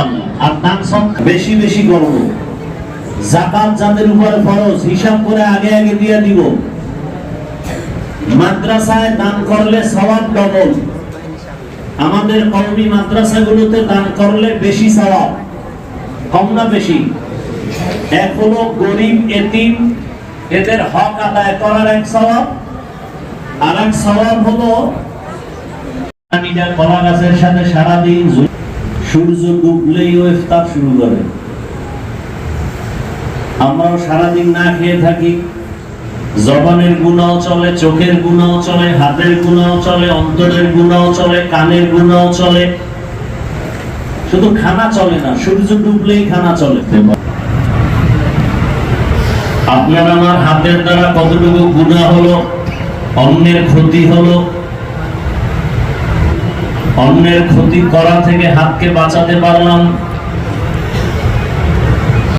আর দান বেশি বেশি করব। যাকাত যাদের উপরে ফরজ হিসাব করে আগে আগে দিয়ে দিব। মাদ্রাসায় দান করলে সওয়াব ডবল। আমাদের কওমি মাদ্রাসাগুলোতে দান করলে বেশি সওয়াব, কম না বেশি? এক হলো গরিব এতিম এদের হক আদায় করার এক সওয়াব, আর এক সওয়াব হলো কলা গাছের সাথে সারাদিন সূর্য ডুবলেই ও ইফতার শুরু করে। আমরাও সারাদিন না খেয়ে থাকি, জবানের গুনাহ চলে, চোখের গুনাহ চলে, হাতের গুনাহ চলে, অন্তরের গুনাহ চলে, কানের গুনাহ চলে, শুধু খানা চলে না, সূর্য ডুবলেই খানা চলে। আপনার আমার হাতের দ্বারা কতটুকু গুনাহ হলো, অন্যের ক্ষতি হলো, অন্যের ক্ষতি করা থেকে হাতকে বাঁচাতে পারলাম,